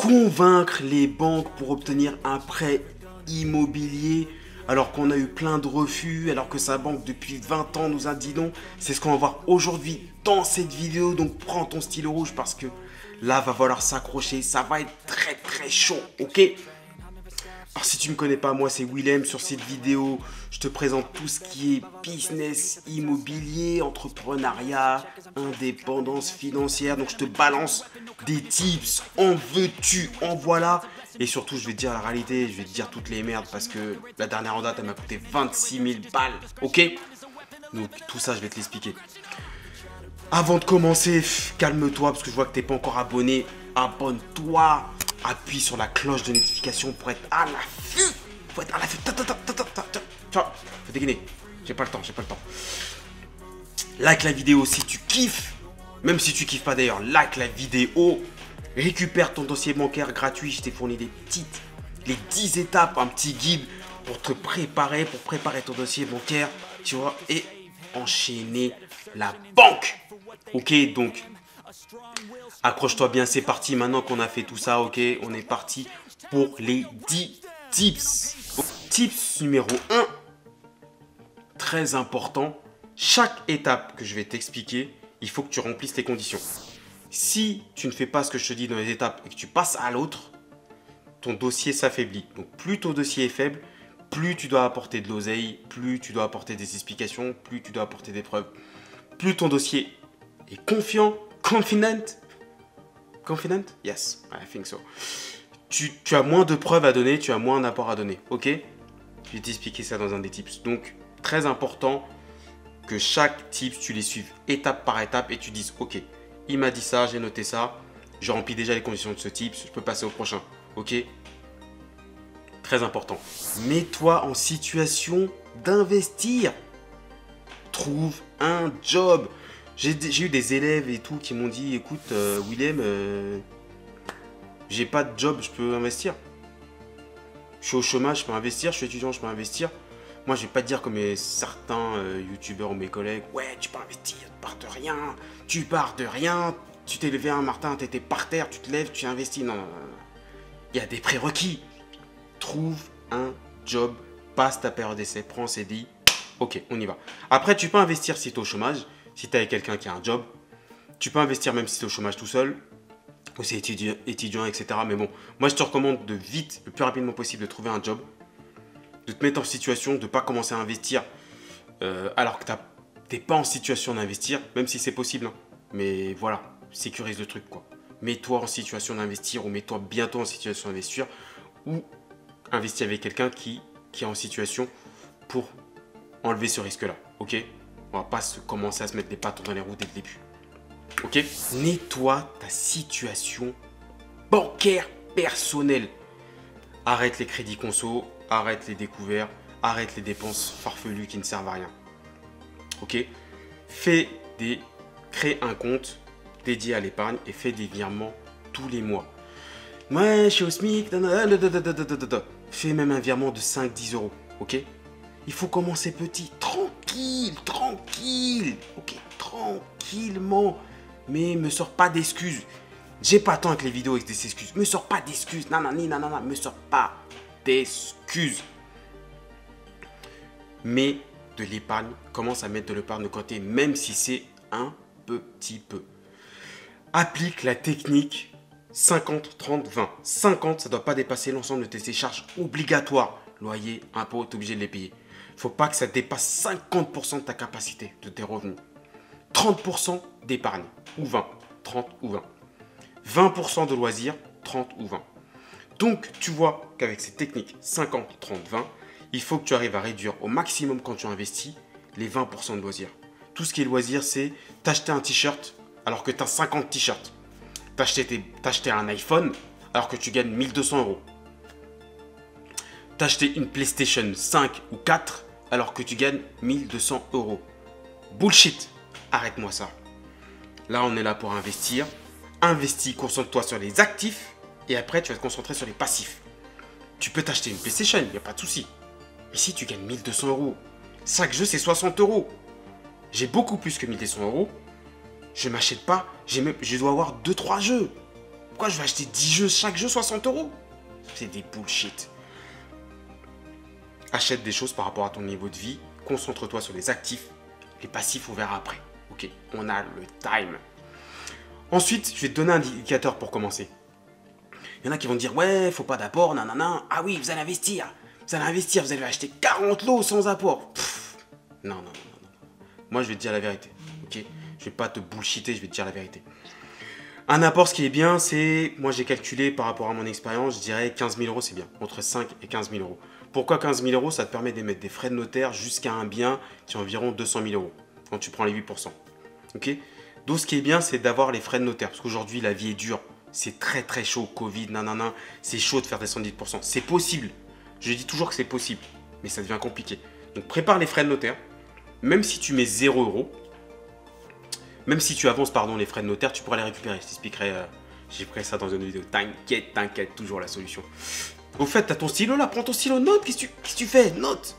convaincre les banques pour obtenir un prêt immobilier alors qu'on a eu plein de refus, alors que sa banque depuis 20 ans nous a dit non. C'est ce qu'on va voir aujourd'hui dans cette vidéo. Donc prends ton stylo rouge parce que là va falloir s'accrocher. Ça va être très très chaud, ok? Alors si tu ne me connais pas, moi c'est Willem. Sur cette vidéo, je te présente tout ce qui est business immobilier, entrepreneuriat, indépendance financière. Donc je te balance des tips, en veux-tu, en voilà. Et surtout, je vais te dire la réalité, je vais te dire toutes les merdes parce que la dernière en date, elle m'a coûté 26 000 balles, ok? Donc tout ça, je vais te l'expliquer. Avant de commencer, calme-toi parce que je vois que tu n'es pas encore abonné. Abonne-toi, appuie sur la cloche de notification pour être à l'affût. Faut être à l'affût. Faut dégainer. J'ai pas le temps. Like la vidéo si tu kiffes. Même si tu kiffes pas d'ailleurs, like la vidéo. Récupère ton dossier bancaire gratuit. Je t'ai fourni les 10 étapes, un petit guide pour te préparer, ton dossier bancaire, tu vois, et enchaîner la banque. Ok, donc, accroche-toi bien, c'est parti. Maintenant qu'on a fait tout ça, ok, on est parti pour les 10 tips. Tips numéro 1, très important. Chaque étape que je vais t'expliquer, il faut que tu remplisses les conditions. Si tu ne fais pas ce que je te dis dans les étapes et que tu passes à l'autre, ton dossier s'affaiblit. Donc plus ton dossier est faible, plus tu dois apporter de l'oseille, plus tu dois apporter des explications, plus tu dois apporter des preuves. Plus ton dossier est confident? Yes, I think so. Tu as moins de preuves à donner, tu as moins d'apport à donner, ok? Je vais t'expliquer ça dans un des tips. Donc, très important que chaque tips, tu les suives étape par étape et tu dises, ok, il m'a dit ça, j'ai noté ça, je remplis déjà les conditions de ce tips, je peux passer au prochain, ok? Très important. Mets-toi en situation d'investir. Trouve un job. J'ai eu des élèves et tout qui m'ont dit, écoute, Willem, j'ai pas de job, je peux investir. Je suis au chômage, je peux investir. Je suis étudiant, je peux investir. Moi, je vais pas te dire comme certains youtubeurs ou mes collègues, ouais, tu peux investir, tu pars de rien. Tu t'es levé un matin, tu étais par terre, tu te lèves, tu investis. Non. Il y a des prérequis. Trouve un job, passe ta période d'essai, prends CDI. Ok, on y va. Après, tu peux investir si tu es au chômage, si tu es avec quelqu'un qui a un job. Tu peux investir même si tu es au chômage tout seul, ou si tu es étudiant, etc. Mais bon, moi, je te recommande de vite, le plus rapidement possible, de trouver un job, de te mettre en situation, de ne pas commencer à investir alors que tu n'es pas en situation d'investir, même si c'est possible. Hein. Mais voilà, sécurise le truc, quoi. Mets-toi en situation d'investir ou mets-toi bientôt en situation d'investir ou investis avec quelqu'un qui est en situation pour enlever ce risque-là, ok? On va pas commencer à se mettre des bâtons dans les roues dès le début, ok? Nettoie ta situation bancaire personnelle. Arrête les crédits conso, arrête les découverts, arrête les dépenses farfelues qui ne servent à rien, ok? Crée un compte dédié à l'épargne et fais des virements tous les mois. Ouais, je suis au SMIC, fais même un virement de 5-10 euros, ok? Il faut commencer petit, tranquille, ok, tranquillement. Mais me sors pas d'excuses. J'ai pas tant avec les vidéos avec des excuses. Me sors pas d'excuses, nanana, me sors pas d'excuses. Mais de l'épargne, commence à mettre de l'épargne de côté, même si c'est un petit peu. Applique la technique 50, 30, 20. 50, ça ne doit pas dépasser l'ensemble de tes charges obligatoires. Loyer, impôts, tu es obligé de les payer. Il ne faut pas que ça dépasse 50% de ta capacité, de tes revenus. 30% d'épargne, ou 20. 30 ou 20. 20% de loisirs, 30 ou 20. Donc, tu vois qu'avec ces techniques 50, 30, 20, il faut que tu arrives à réduire au maximum quand tu investis les 20% de loisirs. Tout ce qui est loisirs, c'est t'acheter un t-shirt alors que tu as 50 t-shirts. T'acheter un iPhone alors que tu gagnes 1200 euros. T'acheter une PlayStation 5 ou 4 alors que tu gagnes 1200 euros. Bullshit. Arrête-moi ça. Là, on est là pour investir. Investis, concentre-toi sur les actifs et après, tu vas te concentrer sur les passifs. Tu peux t'acheter une PlayStation, il n'y a pas de souci. Mais si tu gagnes 1200 euros, chaque jeu, c'est 60 euros. J'ai beaucoup plus que 1200 euros. Je m'achète pas, je dois avoir 2-3 jeux. Pourquoi je vais acheter 10 jeux, chaque jeu 60 €? C'est des bullshit. Achète des choses par rapport à ton niveau de vie. Concentre-toi sur les actifs. Les passifs, on verra après. Ok, on a le time. Ensuite, je vais te donner un indicateur pour commencer. Il y en a qui vont dire, ouais, faut pas d'apport, nanana. Ah oui, vous allez investir. Vous allez investir, vous allez acheter 40 lots sans apport. Pff, non. Moi, je vais te dire la vérité. Ok, je vais pas te bullshiter, je vais te dire la vérité. Un apport, ce qui est bien, c'est, moi j'ai calculé par rapport à mon expérience, je dirais 15 000 € c'est bien, entre 5 et 15 000 €. Pourquoi 15 000 €? Ça te permet d'émettre des frais de notaire jusqu'à un bien qui est environ 200 000 € quand tu prends les 8%. Ok. Donc ce qui est bien, c'est d'avoir les frais de notaire, parce qu'aujourd'hui la vie est dure, c'est très chaud, Covid, nanana, c'est chaud de faire descendre 10%. C'est possible, je dis toujours que c'est possible, mais ça devient compliqué. Donc prépare les frais de notaire, même si tu mets 0 €. Même si tu avances, les frais de notaire, tu pourras les récupérer. Je t'expliquerai, j'ai pris ça dans une vidéo. T'inquiète, toujours la solution. Au fait, t'as ton stylo là, prends ton stylo, note, qu'est-ce que tu fais? Note.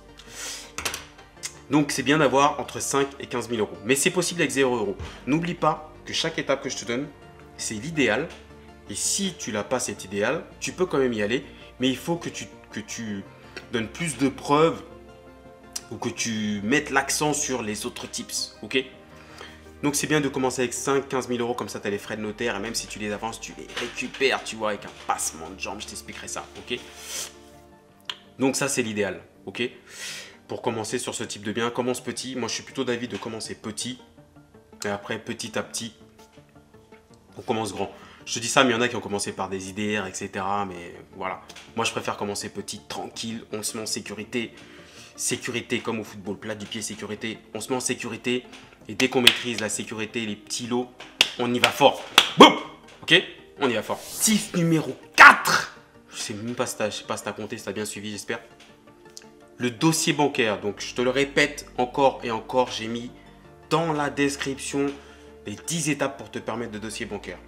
Donc c'est bien d'avoir entre 5 et 15 000 €. Mais c'est possible avec 0 €. N'oublie pas que chaque étape que je te donne, c'est l'idéal. Et si tu n'as pas cet idéal, tu peux quand même y aller. Mais il faut que tu donnes plus de preuves ou que tu mettes l'accent sur les autres tips, ok? Donc c'est bien de commencer avec 5-15 000 €, comme ça tu as les frais de notaire et même si tu les avances, tu les récupères, tu vois, avec un passement de jambes, je t'expliquerai ça, ok? Donc ça c'est l'idéal, ok? Pour commencer sur ce type de bien, commence petit. Moi je suis plutôt d'avis de commencer petit et après petit à petit, on commence grand. Je te dis ça, mais il y en a qui ont commencé par des IDR, etc. Mais voilà, moi je préfère commencer petit, tranquille, on se met en sécurité. Sécurité comme au football, plat du pied, sécurité. On se met en sécurité et dès qu'on maîtrise la sécurité, les petits lots, on y va fort. Boum. Ok, on y va fort. Tip numéro 4. Je sais même pas si t'as compté, si t'as bien suivi, j'espère. Le dossier bancaire. Donc je te le répète encore et encore, j'ai mis dans la description les 10 étapes pour te permettre de dossier bancaire,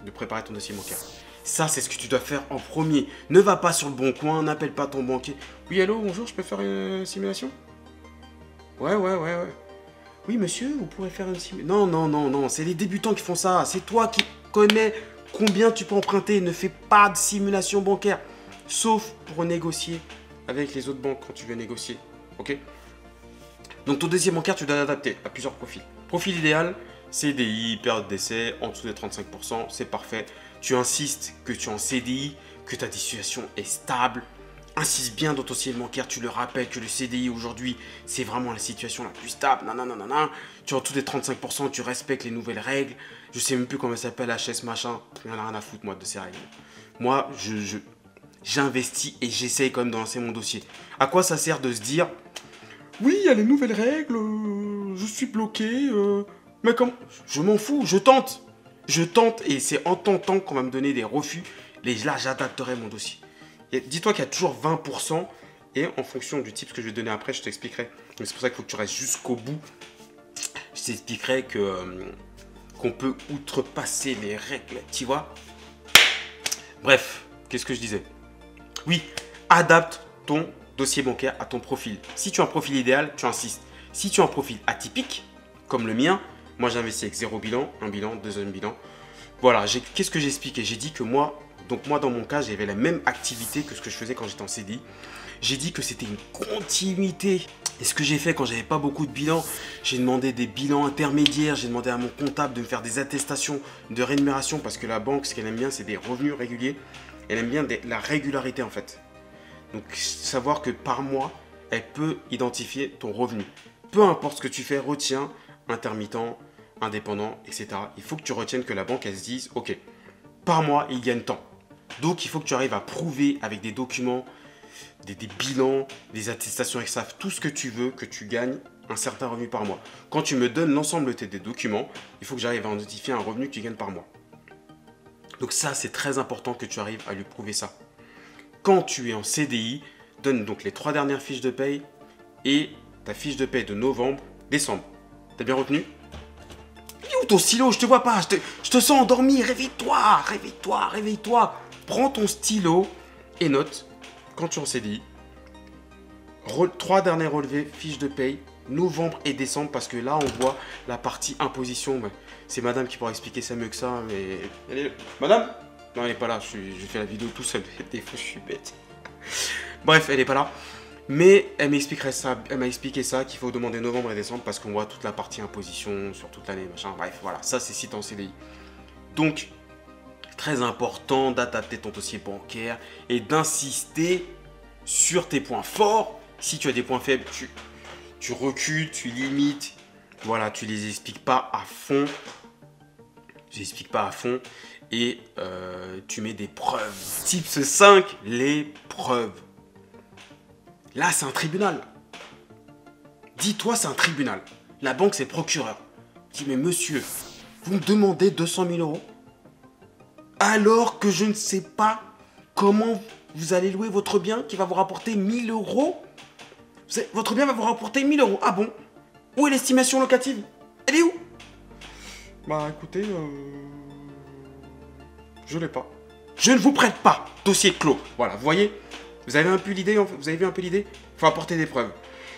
de préparer ton dossier bancaire. Ça, c'est ce que tu dois faire en premier. Ne va pas sur le bon coin, n'appelle pas ton banquier. Oui, allô, bonjour, je peux faire une simulation? Ouais. Oui, monsieur, vous pourrez faire une simulation. Non, c'est les débutants qui font ça. C'est toi qui connais combien tu peux emprunter. Ne fais pas de simulation bancaire. Sauf pour négocier avec les autres banques quand tu veux négocier. Ok? Donc, ton dossier bancaire, tu dois l'adapter à plusieurs profils. Profil idéal, CDI, période d'essai, en dessous de 35%, c'est parfait. Tu insistes que tu es en CDI, que ta situation est stable. Insiste bien dans ton dossier bancaire, tu le rappelles que le CDI aujourd'hui, c'est vraiment la situation la plus stable. Tu es en dessous des 35%, tu respectes les nouvelles règles. Je sais même plus comment ça s'appelle, HS machin. J'en ai rien à foutre, moi, de ces règles. Moi, j'investis et j'essaye quand même de lancer mon dossier. À quoi ça sert de se dire, oui, il y a les nouvelles règles, je suis bloqué, mais comment? Je m'en fous, je tente. Je tente et c'est en tentant qu'on va me donner des refus. Là, j'adapterai mon dossier. Dis-toi qu'il y a toujours 20% et en fonction du type que je vais te donner après, je t'expliquerai. Mais c'est pour ça qu'il faut que tu restes jusqu'au bout. Je t'expliquerai qu'on peut outrepasser les règles, tu vois. Bref, qu'est-ce que je disais? Oui, adapte ton dossier bancaire à ton profil. Si tu as un profil idéal, tu insistes. Si tu as un profil atypique, comme le mien, moi j'investis avec 0 bilan, 1 bilan, 2 bilan. Voilà, qu'est-ce que j'ai expliqué? J'ai dit que moi dans mon cas, j'avais la même activité que ce que je faisais quand j'étais en CDI. J'ai dit que c'était une continuité. Et ce que j'ai fait quand j'avais pas beaucoup de bilans, j'ai demandé des bilans intermédiaires, j'ai demandé à mon comptable de me faire des attestations de rémunération parce que la banque, ce qu'elle aime bien, c'est des revenus réguliers. Elle aime bien la régularité en fait. Donc savoir que par mois, elle peut identifier ton revenu. Peu importe ce que tu fais, retiens intermittent, indépendant, etc. Il faut que tu retiennes que la banque, elle se dise, ok, par mois, il gagne tant. Donc, il faut que tu arrives à prouver avec des documents, des bilans, des attestations EXAF, tout ce que tu veux, que tu gagnes un certain revenu par mois. Quand tu me donnes l'ensemble de tes documents, il faut que j'arrive à identifier un revenu que tu gagnes par mois. Donc ça, c'est très important que tu arrives à lui prouver ça. Quand tu es en CDI, donne donc les 3 dernières fiches de paye et ta fiche de paye de novembre, décembre. T'as bien retenu? Il est où ton stylo? Je te vois pas, je te sens endormi. Réveille-toi. Prends ton stylo et note, quand tu es en CDI, 3 derniers relevés, fiches de paye, novembre et décembre, parce que là, on voit la partie imposition. C'est madame qui pourra expliquer ça mieux que ça. Mais... Madame, Non, elle est pas là. J'ai fait la vidéo tout seul. Des fois, je suis bête. Bref, elle est pas là. Mais elle m'expliquerait ça. Elle m'a expliqué ça qu'il faut demander novembre et décembre parce qu'on voit toute la partie imposition sur toute l'année, machin. Bref, voilà. Ça, c'est si t'es en CDI. Donc, très important d'adapter ton dossier bancaire et d'insister sur tes points forts. Si tu as des points faibles, tu recules, tu limites. Voilà, tu les expliques pas à fond. Tu les expliques pas à fond. Et tu mets des preuves. Tips 5, les preuves. Là, c'est un tribunal. Dis-toi, c'est un tribunal. La banque, c'est le procureur. Dis, mais monsieur, vous me demandez 200 000 euros alors que je ne sais pas comment vous allez louer votre bien qui va vous rapporter 1000 euros. Votre bien va vous rapporter 1000 euros. Ah bon? Où est l'estimation locative? Elle est où? Bah écoutez, je l'ai pas. Je ne vous prête pas. Dossier clos. Voilà, vous voyez? Vous avez un peu l'idée? Vous avez vu un peu l'idée? Il faut apporter des preuves.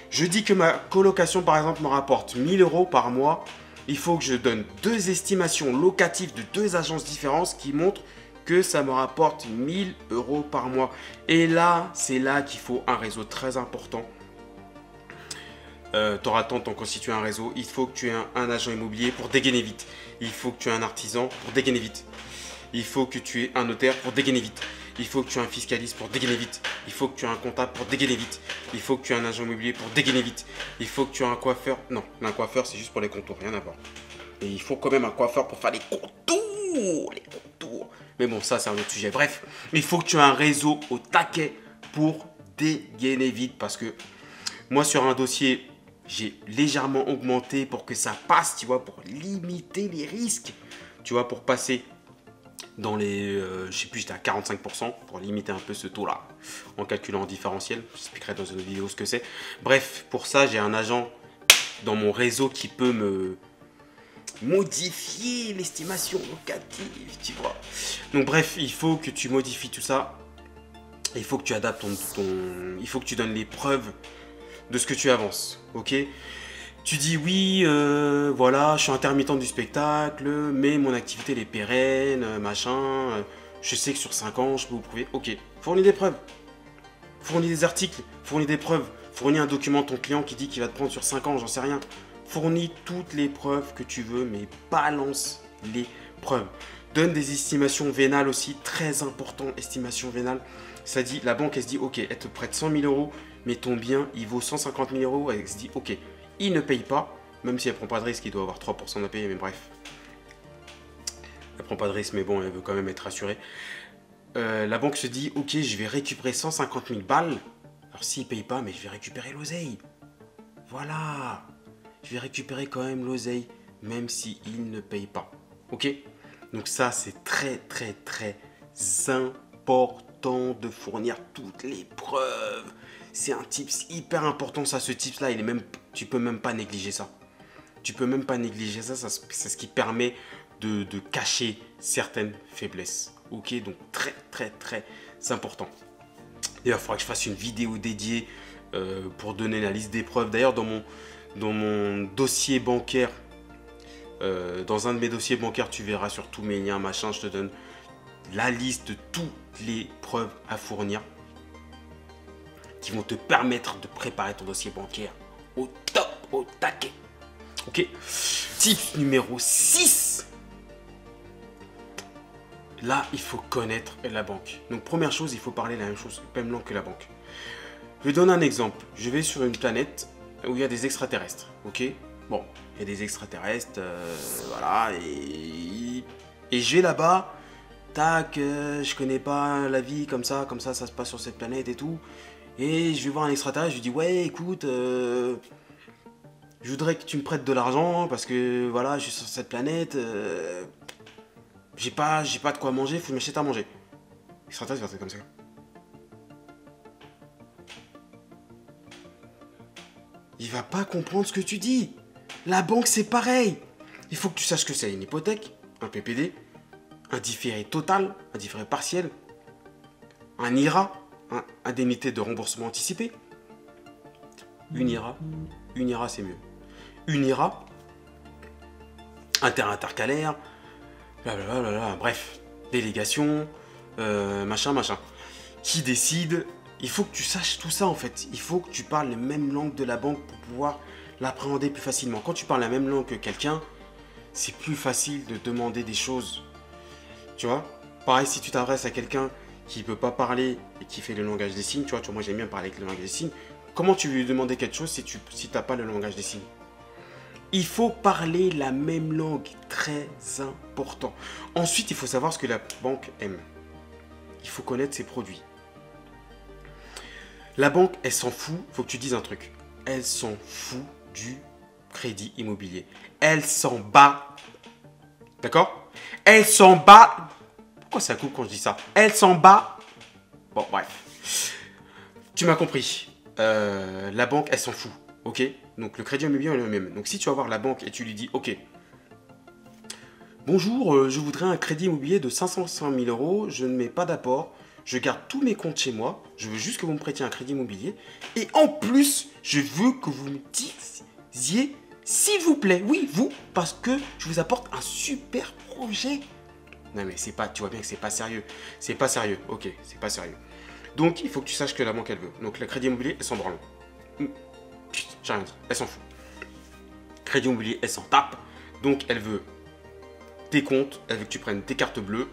Je dis que ma colocation, par exemple, me rapporte 1000 euros par mois. Il faut que je donne 2 estimations locatives de 2 agences différentes qui montrent que ça me rapporte 1000 euros par mois. Et là, c'est là qu'il faut un réseau très important. Tu auras temps de t'en constituer un réseau. Il faut que tu aies un agent immobilier pour dégainer vite. Il faut que tu aies un artisan pour dégainer vite. Il faut que tu aies un notaire pour dégainer vite. Il faut que tu aies un fiscaliste pour dégainer vite. Il faut que tu aies un comptable pour dégainer vite. Il faut que tu aies un agent immobilier pour dégainer vite. Il faut que tu aies un coiffeur. Non, un coiffeur, c'est juste pour les contours, rien à voir. Et il faut quand même un coiffeur pour faire les contours. Les contours. Mais bon, ça, c'est un autre sujet. Bref, il faut que tu aies un réseau au taquet pour dégainer vite. Parce que moi, sur un dossier, j'ai légèrement augmenté pour que ça passe, tu vois, pour limiter les risques. Tu vois, pour passer dans les, je sais plus, j'étais à 45% pour limiter un peu ce taux-là en calculant en différentiel. J'expliquerai dans une autre vidéo ce que c'est. Bref, pour ça, j'ai un agent dans mon réseau qui peut me modifier l'estimation locative, tu vois. Donc bref, il faut que tu modifies tout ça. Il faut que tu adaptes il faut que tu donnes les preuves de ce que tu avances, ok? Tu dis oui, voilà, je suis intermittent du spectacle, mais mon activité elle est pérenne, machin. Je sais que sur 5 ans, je peux vous prouver. Ok, fournis des preuves. Fournis des articles, fournis des preuves. Fournis un document à ton client qui dit qu'il va te prendre sur 5 ans, j'en sais rien. Fournis toutes les preuves que tu veux, mais balance les preuves. Donne des estimations vénales aussi, très important, estimation vénale. Ça dit, la banque, elle se dit, ok, elle te prête 100 000 euros, mais ton bien, il vaut 150 000 euros. Elle se dit, ok, il ne paye pas, même si elle prend pas de risque, il doit avoir 3% à payer, mais bref. Elle prend pas de risque, mais bon, elle veut quand même être rassurée. La banque se dit, ok, je vais récupérer 150 000 balles. Alors s'il paye pas, mais je vais récupérer l'oseille. Voilà. Je vais récupérer quand même l'oseille, même s'il ne paye pas. Ok? Donc ça, c'est très, très, très important de fournir toutes les preuves. C'est un tips hyper important, ça. Ce tips-là, il est même, tu peux même pas négliger ça. Tu peux même pas négliger ça. C'est ce qui permet de cacher certaines faiblesses. Ok, donc très, très, très important. D'ailleurs, il faudra que je fasse une vidéo dédiée pour donner la liste des preuves. D'ailleurs, dans mon dossier bancaire, dans un de mes dossiers bancaires, tu verras sur tous mes liens, machin, je te donne la liste de toutes les preuves à fournir qui vont te permettre de préparer ton dossier bancaire au top, au taquet. Ok. Tip numéro 6. Là, il faut connaître la banque. Donc, première chose, il faut parler la même chose, même langue que la banque. Je vais donner un exemple. Je vais sur une planète où il y a des extraterrestres. Ok. Bon, il y a des extraterrestres, voilà, et je vais là-bas. Tac, je connais pas la vie comme ça se passe sur cette planète et tout. Et je vais voir un extraterrestre, je lui dis ouais écoute, je voudrais que tu me prêtes de l'argent parce que voilà, je suis sur cette planète, j'ai pas de quoi manger, faut que je m'achète à manger. L'extraterrestre va faire comme ça. Il va pas comprendre ce que tu dis. La banque c'est pareil. Il faut que tu saches que c'est une hypothèque, un PPD, un différé total, un différé partiel, un IRA, indemnité de remboursement anticipé. Une IRA c'est mieux. Une IRA, intérêt intercalaire, blablabla, bref. délégation, machin, machin. Qui décide? Il faut que tu saches tout ça en fait. Il faut que tu parles la même langue de la banque pour pouvoir l'appréhender plus facilement. Quand tu parles la même langue que quelqu'un, c'est plus facile de demander des choses. Tu vois? Pareil, si tu t'adresses à quelqu'un qui ne peut pas parler et qui fait le langage des signes, tu vois, moi j'aime bien parler avec le langage des signes. Comment tu veux lui demander quelque chose si tu n'as pas le langage des signes? Il faut parler la même langue, très important. Ensuite, il faut savoir ce que la banque aime. Il faut connaître ses produits. La banque, elle s'en fout, il faut que tu dises un truc. Elle s'en fout du crédit immobilier. Elle s'en bat. D'accord? Elle s'en bat. Pourquoi ça coupe quand je dis ça? Elle s'en bat. Bon, bref. Tu m'as compris. La banque, elle s'en fout. Ok? Donc le crédit immobilier est le même. Donc si tu vas voir la banque et tu lui dis, ok, bonjour, je voudrais un crédit immobilier de 505 000 euros, je ne mets pas d'apport, je garde tous mes comptes chez moi, je veux juste que vous me prêtiez un crédit immobilier, et en plus, je veux que vous me disiez, s'il vous plaît, oui, vous, parce que je vous apporte un super projet. Non mais c'est pas, tu vois bien que c'est pas sérieux. C'est pas sérieux, ok, c'est pas sérieux. Donc il faut que tu saches que la banque elle veut. Donc le crédit immobilier, elle s'en branle. J'ai rien dit, elle s'en fout. Crédit immobilier, elle s'en tape. Donc elle veut tes comptes, elle veut que tu prennes tes cartes bleues,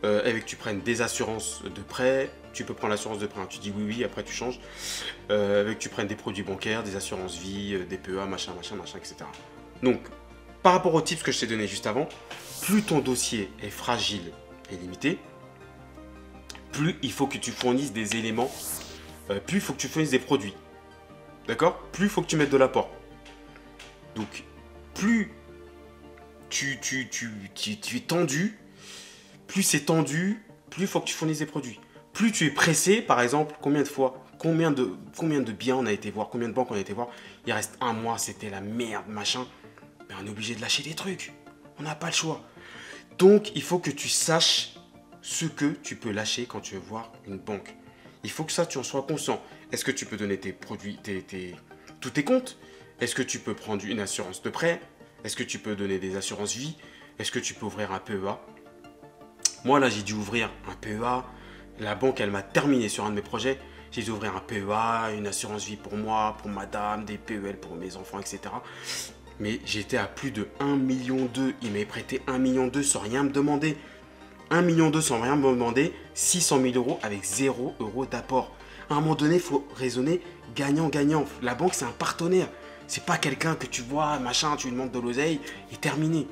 elle veut que tu prennes des assurances de prêt. Tu peux prendre l'assurance de prêt, hein. Tu dis oui, oui, après tu changes. Elle veut que tu prennes des produits bancaires, des assurances vie, des PEA, machin, machin, machin, etc. Donc, par rapport aux tips que je t'ai donné juste avant, plus ton dossier est fragile et limité, plus il faut que tu fournisses des éléments, plus il faut que tu fournisses des produits. D'accord? Plus il faut que tu mettes de l'apport. Donc, plus tu es tendu, plus c'est tendu, plus il faut que tu fournisses des produits. Plus tu es pressé, par exemple, combien de biens on a été voir, combien de banques on a été voir, il reste un mois, c'était la merde, machin. Mais on est obligé de lâcher des trucs. On n'a pas le choix. Donc, il faut que tu saches ce que tu peux lâcher quand tu veux voir une banque. Il faut que ça, tu en sois conscient. Est-ce que tu peux donner tes produits, tous tes comptes? Est-ce que tu peux prendre une assurance de prêt? Est-ce que tu peux donner des assurances vie? Est-ce que tu peux ouvrir un PEA? Moi, là, j'ai dû ouvrir un PEA. La banque, elle m'a terminé sur un de mes projets. J'ai dû ouvrir un PEA, une assurance vie pour moi, pour madame, des PEL pour mes enfants, etc. Mais j'étais à plus de 1,2 million. Il m'avait prêté 1,2 million sans rien me demander. 1,2 million sans rien me demander. 600 000 euros avec 0 euros d'apport. À un moment donné, il faut raisonner gagnant-gagnant. La banque, c'est un partenaire. C'est pas quelqu'un que tu vois, machin, tu lui demandes de l'oseille et terminé.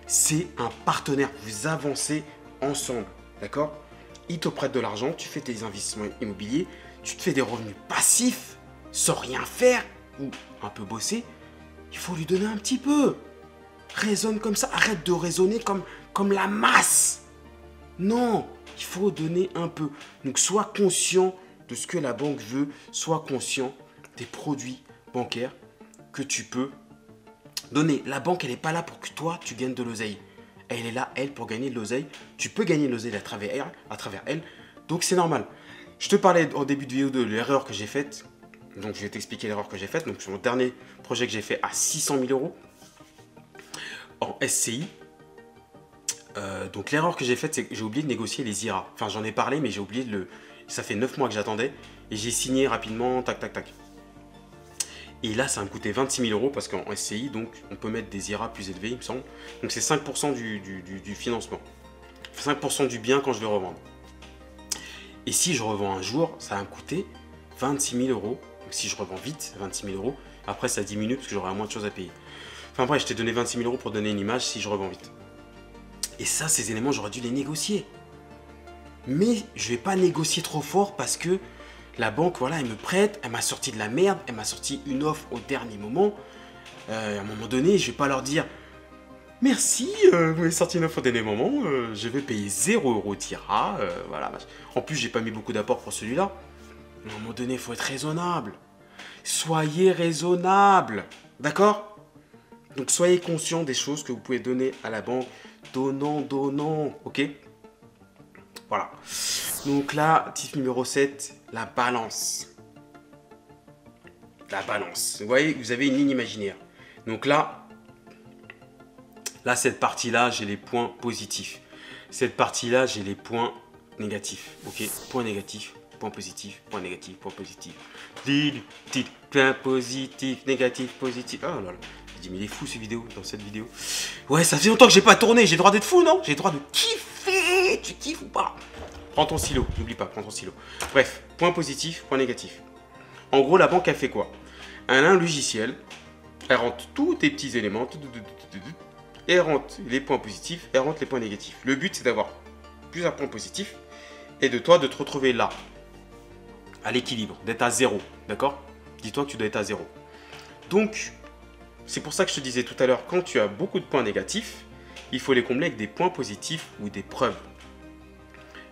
C'est un partenaire. Vous avancez ensemble. D'accord? Il te prête de l'argent, tu fais tes investissements immobiliers, tu te fais des revenus passifs sans rien faire ou un peu bosser. Il faut lui donner un petit peu. Raisonne comme ça. Arrête de raisonner comme la masse. Non, il faut donner un peu. Donc, sois conscient de ce que la banque veut. Sois conscient des produits bancaires que tu peux donner. La banque, elle n'est pas là pour que toi, tu gagnes de l'oseille. Elle est là, elle, pour gagner de l'oseille. Tu peux gagner de l'oseille à travers elle. Donc, c'est normal. Je te parlais au début de vidéo de l'erreur que j'ai faite. Donc, je vais t'expliquer l'erreur que j'ai faite. Donc, sur mon dernier projet que j'ai fait à 600 000 euros en SCI. Donc, l'erreur que j'ai faite, c'est que j'ai oublié de négocier les IRA. Enfin, j'en ai parlé, mais j'ai oublié de le... Ça fait 9 mois que j'attendais. Et j'ai signé rapidement, tac, tac, tac. Et là, ça va me coûter 26 000 euros parce qu'en SCI, donc, on peut mettre des IRA plus élevés, il me semble. Donc, c'est 5% du financement. 5% du bien quand je vais revendre. Et si je revends un jour, ça va me coûter 26 000 euros. Donc, si je revends vite, 26 000 euros. Après, ça diminue parce que j'aurai moins de choses à payer. Enfin bref, je t'ai donné 26 000 euros pour donner une image si je revends vite. Et ça, ces éléments, j'aurais dû les négocier. Mais je ne vais pas négocier trop fort parce que la banque, voilà, elle me prête, elle m'a sorti de la merde, elle m'a sorti une offre au dernier moment. À un moment donné, je ne vais pas leur dire « Merci, vous m'avez sorti une offre au dernier moment, je vais payer 0 euros d'IRA. Voilà. » En plus, j'ai pas mis beaucoup d'apport pour celui-là. À un moment donné, il faut être raisonnable. Soyez raisonnable. D'accord? Donc, soyez conscient des choses que vous pouvez donner à la banque. Donnant, donnant. Ok? Voilà. Donc là, tip numéro 7, la balance. La balance. Vous voyez, vous avez une ligne imaginaire. Donc là, cette partie-là, j'ai les points positifs. Cette partie-là, j'ai les points négatifs. Ok, point négatif, point positif, point négatif, point positif. Point positif, négatif, positif. Oh là là. J'ai dit, mais il est fou cette vidéo, dans cette vidéo. Ouais, ça fait longtemps que j'ai pas tourné. J'ai le droit d'être fou, non? J'ai le droit de kiffer. Tu kiffes ou pas? Prends ton stylo, n'oublie pas, prends ton stylo. Bref, point positif, point négatif. En gros, la banque, elle fait quoi? Elle a un logiciel. Elle rentre tous tes petits éléments. Elle rentre les points positifs, elle rentre les points négatifs. Le but, c'est d'avoir plusieurs points positifs et de toi de te retrouver là, à l'équilibre, d'être à zéro, d'accord? Dis-toi que tu dois être à zéro. Donc, c'est pour ça que je te disais tout à l'heure, quand tu as beaucoup de points négatifs, il faut les combler avec des points positifs ou des preuves.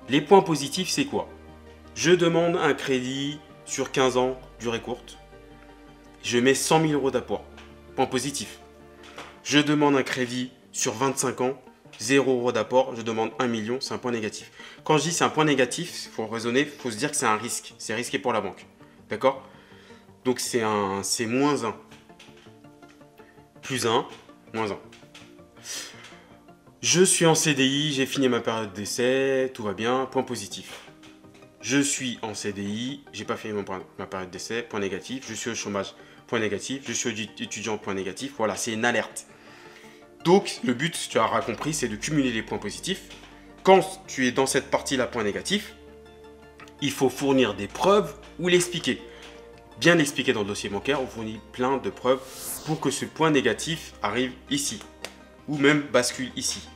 Les points positifs, c'est quoi? Je demande un crédit sur 15 ans, durée courte. Je mets 100 000 euros d'apport. Point positif. Je demande un crédit sur 25 ans, 0 euros d'apport, je demande 1 million, c'est un point négatif. Quand je dis c'est un point négatif, il faut raisonner, il faut se dire que c'est un risque. C'est risqué pour la banque. D'accord? Donc c'est moins 1. Plus 1, moins 1. Je suis en CDI, j'ai fini ma période d'essai, tout va bien, point positif. Je suis en CDI, j'ai pas fini ma période d'essai, point négatif. Je suis au chômage, point négatif. Je suis étudiant, point négatif. Voilà, c'est une alerte. Donc, le but, tu auras compris, c'est de cumuler les points positifs. Quand tu es dans cette partie-là, point négatif, il faut fournir des preuves ou l'expliquer. Bien l'expliquer dans le dossier bancaire, on fournit plein de preuves pour que ce point négatif arrive ici. Ou même bascule ici.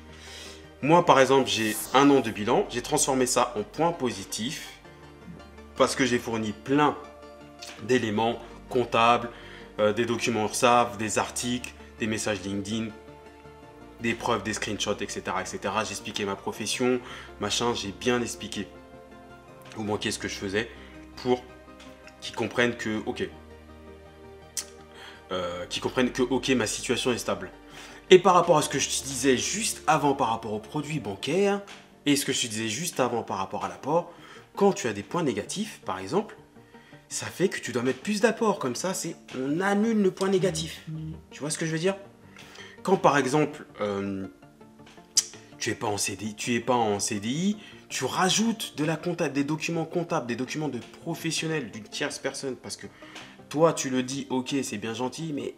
Moi, par exemple, j'ai 1 an de bilan. J'ai transformé ça en point positif parce que j'ai fourni plein d'éléments comptables, des documents URSSAF, des articles, des messages LinkedIn, des preuves, des screenshots, etc. etc. J'ai expliqué ma profession, machin, j'ai bien expliqué au banquier ce que je faisais pour qu'ils comprennent que, ok, ma situation est stable. Et par rapport à ce que je te disais juste avant par rapport aux produits bancaires, et ce que je te disais juste avant par rapport à l'apport, quand tu as des points négatifs, par exemple, ça fait que tu dois mettre plus d'apport. Comme ça, on annule le point négatif. Tu vois ce que je veux dire? Quand par exemple, tu n'es pas en CDI, tu rajoutes de la comptable, des documents comptables, des documents de professionnels, d'une tierce personne, parce que toi, tu le dis, ok, c'est bien gentil, mais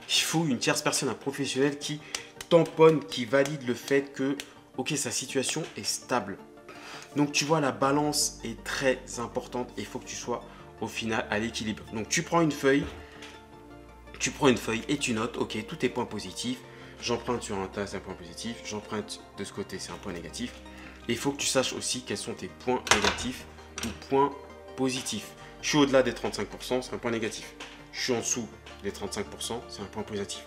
il faut une tierce personne, un professionnel qui tamponne, qui valide le fait que, ok, sa situation est stable. Donc, tu vois, la balance est très importante et il faut que tu sois au final à l'équilibre. Donc, tu prends une feuille et tu notes, ok, tous tes points positifs. J'emprunte sur un tas, c'est un point positif. J'emprunte de ce côté, c'est un point négatif. Et il faut que tu saches aussi quels sont tes points négatifs ou points positifs. Je suis au-delà des 35%, c'est un point négatif. Je suis en dessous des 35%, c'est un point positif.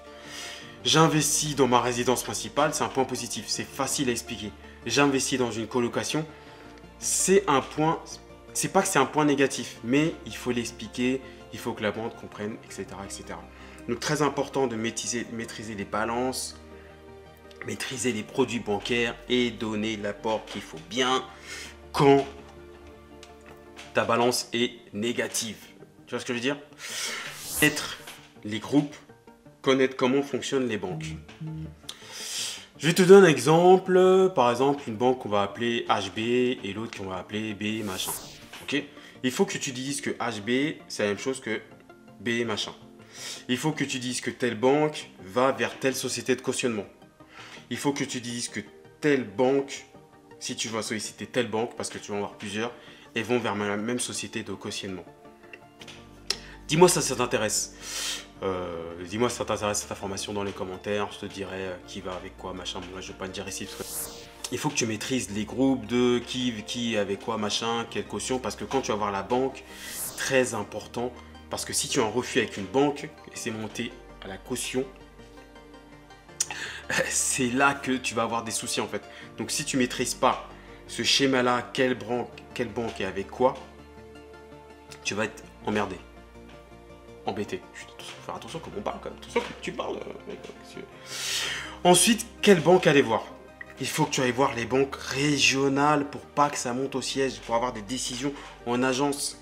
J'investis dans ma résidence principale, c'est un point positif. C'est facile à expliquer. J'investis dans une colocation, c'est un point, c'est pas que c'est un point négatif, mais il faut l'expliquer, il faut que la banque comprenne, etc., etc. Donc très important de maîtriser les balances, maîtriser les produits bancaires et donner l'apport qu'il faut bien quand ta balance est négative. Tu vois ce que je veux dire? Être les groupes, connaître comment fonctionnent les banques. Je vais te donner un exemple. Par exemple, une banque qu'on va appeler HB et l'autre qu'on va appeler B machin. Ok? Il faut que tu dises que HB, c'est la même chose que B machin. Il faut que tu dises que telle banque va vers telle société de cautionnement. Il faut que tu dises que telle banque, si tu vas solliciter telle banque, parce que tu vas en avoir plusieurs, elles vont vers la même société de cautionnement. Dis-moi si ça t'intéresse. Dis-moi si ça t'intéresse cette information dans les commentaires. Je te dirai qui va avec quoi, machin. Moi, je ne vais pas le dire ici. Parce que il faut que tu maîtrises les groupes de qui avec quoi, machin, quelle caution. Parce que quand tu vas voir la banque, très important. Parce que si tu as un refus avec une banque et c'est monté à la caution, c'est là que tu vas avoir des soucis en fait. Donc si tu ne maîtrises pas ce schéma-là, quelle banque est avec quoi, tu vas être emmerdé. Embêté. Il faut faire attention comme on parle quand même. Attention comme tu parles. Ensuite, quelle banque aller voir? Il faut que tu ailles voir les banques régionales pour pas que ça monte au siège, pour avoir des décisions en agence.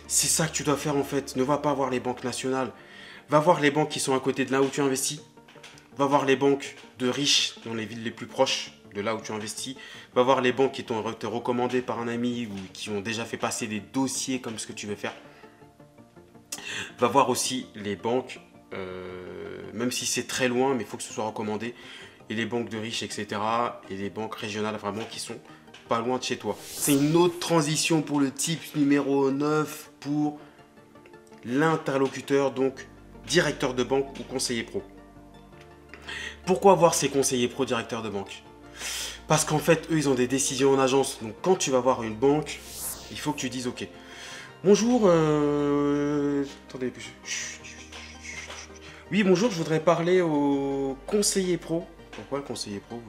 C'est ça que tu dois faire en fait. Ne va pas voir les banques nationales. Va voir les banques qui sont à côté de là où tu investis. Va voir les banques de riches dans les villes les plus proches. de là où tu investis. Va voir les banques qui t'ont été recommandées par un ami ou qui ont déjà fait passer des dossiers comme ce que tu veux faire. Va voir aussi les banques, même si c'est très loin, mais il faut que ce soit recommandé. Et les banques de riches, etc. Et les banques régionales, vraiment, qui sont pas loin de chez toi. C'est une autre transition pour le tips numéro 9 pour l'interlocuteur, donc directeur de banque ou conseiller pro. Pourquoi voir ces conseillers pro directeurs de banque? Parce qu'en fait, eux, ils ont des décisions en agence. Donc, quand tu vas voir une banque, il faut que tu dises, ok, bonjour, attendez, oui, bonjour, je voudrais parler au conseiller pro. Pourquoi le conseiller pro?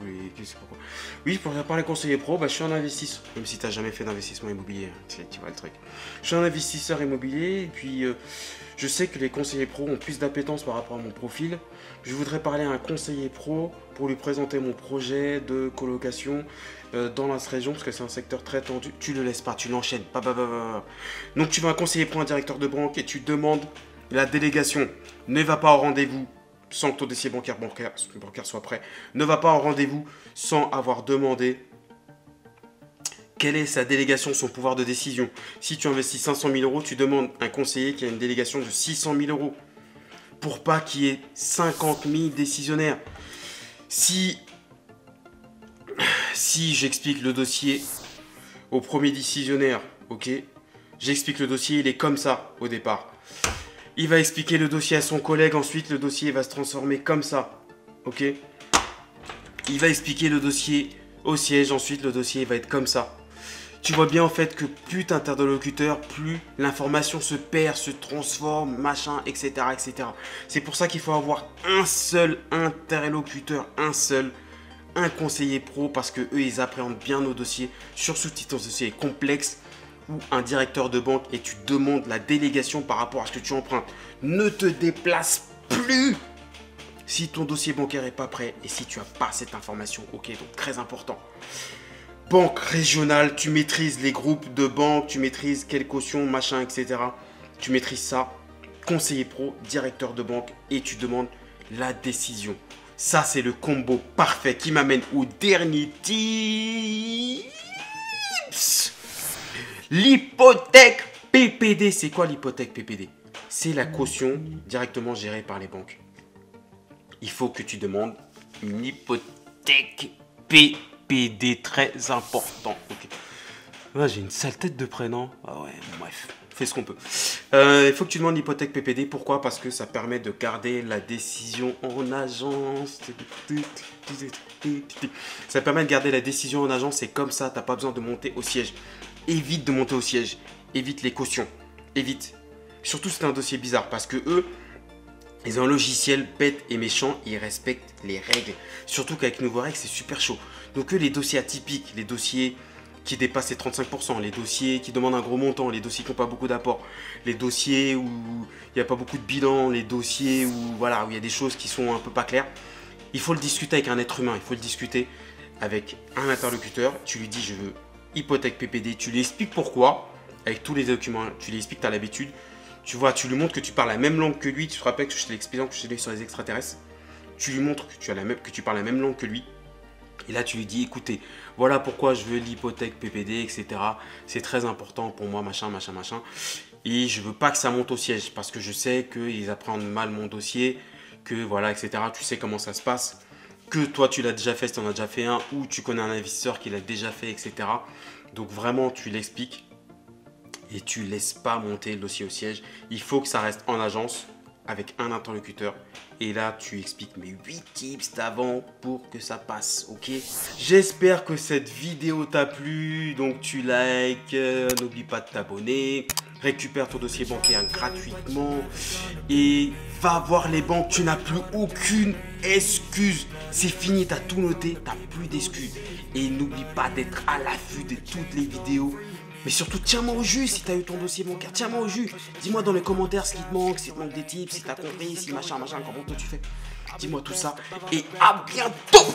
Oui, pour parler conseiller pro, je suis un investisseur. Même si tu n'as jamais fait d'investissement immobilier, hein, tu vois le truc. Je suis un investisseur immobilier et puis je sais que les conseillers pro ont plus d'appétence par rapport à mon profil. Je voudrais parler à un conseiller pro pour lui présenter mon projet de colocation dans la région parce que c'est un secteur très tendu. Tu le laisses pas, tu l'enchaînes. Donc tu vas un conseiller pro, un directeur de banque et tu demandes la délégation. Ne va pas au rendez-vous sans que ton dossier bancaire soit prêt. Ne va pas en rendez-vous sans avoir demandé quelle est sa délégation, son pouvoir de décision. Si tu investis 500 000 euros, tu demandes un conseiller qui a une délégation de 600 000 euros pour pas qu'il y ait 50 000 décisionnaires. Si j'explique le dossier au premier décisionnaire, ok, j'explique le dossier, il est comme ça au départ. Il va expliquer le dossier à son collègue, ensuite le dossier va se transformer comme ça, ok. Il va expliquer le dossier au siège, ensuite le dossier va être comme ça. Tu vois bien en fait que plus t'es interlocuteur, plus l'information se perd, se transforme, machin, etc. etc. C'est pour ça qu'il faut avoir un seul interlocuteur, un conseiller pro, parce que eux ils appréhendent bien nos dossiers, surtout si ton dossier est complexe, ou un directeur de banque et tu demandes la délégation par rapport à ce que tu empruntes. Ne te déplace plus si ton dossier bancaire n'est pas prêt et si tu n'as pas cette information. Ok, donc très important. Banque régionale, tu maîtrises les groupes de banques, tu maîtrises quelle caution, machin, etc. Tu maîtrises ça. Conseiller pro, directeur de banque et tu demandes la décision. Ça, c'est le combo parfait qui m'amène au dernier tips. L'hypothèque PPD. C'est quoi l'hypothèque PPD? C'est la caution directement gérée par les banques. Il faut que tu demandes une hypothèque PPD, très important. Okay. Ah, j'ai une sale tête de prénom. Ah ouais, bref, fais ce qu'on peut. Il faut que tu demandes l'hypothèque PPD. Pourquoi? Parce que ça permet de garder la décision en agence. Ça permet de garder la décision en agence. C'est comme ça, tu n'as pas besoin de monter au siège. Évite de monter au siège. Évite les cautions. Évite. Surtout si c'est un dossier bizarre. Parce que eux, ils ont un logiciel bête et méchant. Ils respectent les règles. Surtout qu'avec nouveau règles, c'est super chaud. Donc eux, les dossiers atypiques, les dossiers qui dépassent les 35%, les dossiers qui demandent un gros montant, les dossiers qui n'ont pas beaucoup d'apport, les dossiers où il n'y a pas beaucoup de bilan, les dossiers où il y a des choses qui sont un peu pas claires. Il faut le discuter avec un être humain. Il faut le discuter avec un interlocuteur. Tu lui dis, je veux hypothèque PPD, tu lui expliques pourquoi, avec tous les documents, tu lui expliques que tu as l'habitude, tu vois, tu lui montres que tu parles la même langue que lui, tu te rappelles que je t'ai expliqué que je t'ai sur les extraterrestres, tu lui montres que tu parles la même langue que lui, et là tu lui dis, écoutez, voilà pourquoi je veux l'hypothèque PPD, etc. C'est très important pour moi, machin, et je veux pas que ça monte au siège, parce que je sais qu'ils appréhendent mal mon dossier, que voilà, etc. Tu sais comment ça se passe, que toi tu l'as déjà fait si tu en as déjà fait un, ou tu connais un investisseur qui l'a déjà fait, etc. Donc vraiment tu l'expliques et tu laisses pas monter le dossier au siège. Il faut que ça reste en agence avec un interlocuteur. Et là tu expliques mes 8 tips d'avant pour que ça passe, ok? J'espère que cette vidéo t'a plu. Donc tu likes, n'oublie pas de t'abonner. Récupère ton dossier bancaire gratuitement et va voir les banques. Tu n'as plus aucune excuse. C'est fini, tu as tout noté, tu n'as plus d'excuses. Et n'oublie pas d'être à l'affût de toutes les vidéos. Mais surtout, tiens-moi au jus si tu as eu ton dossier bancaire. Tiens-moi au jus. Dis-moi dans les commentaires ce qui te manque, si te manque des tips, si tu as compris, si machin, comment toi tu fais. Dis-moi tout ça et à bientôt.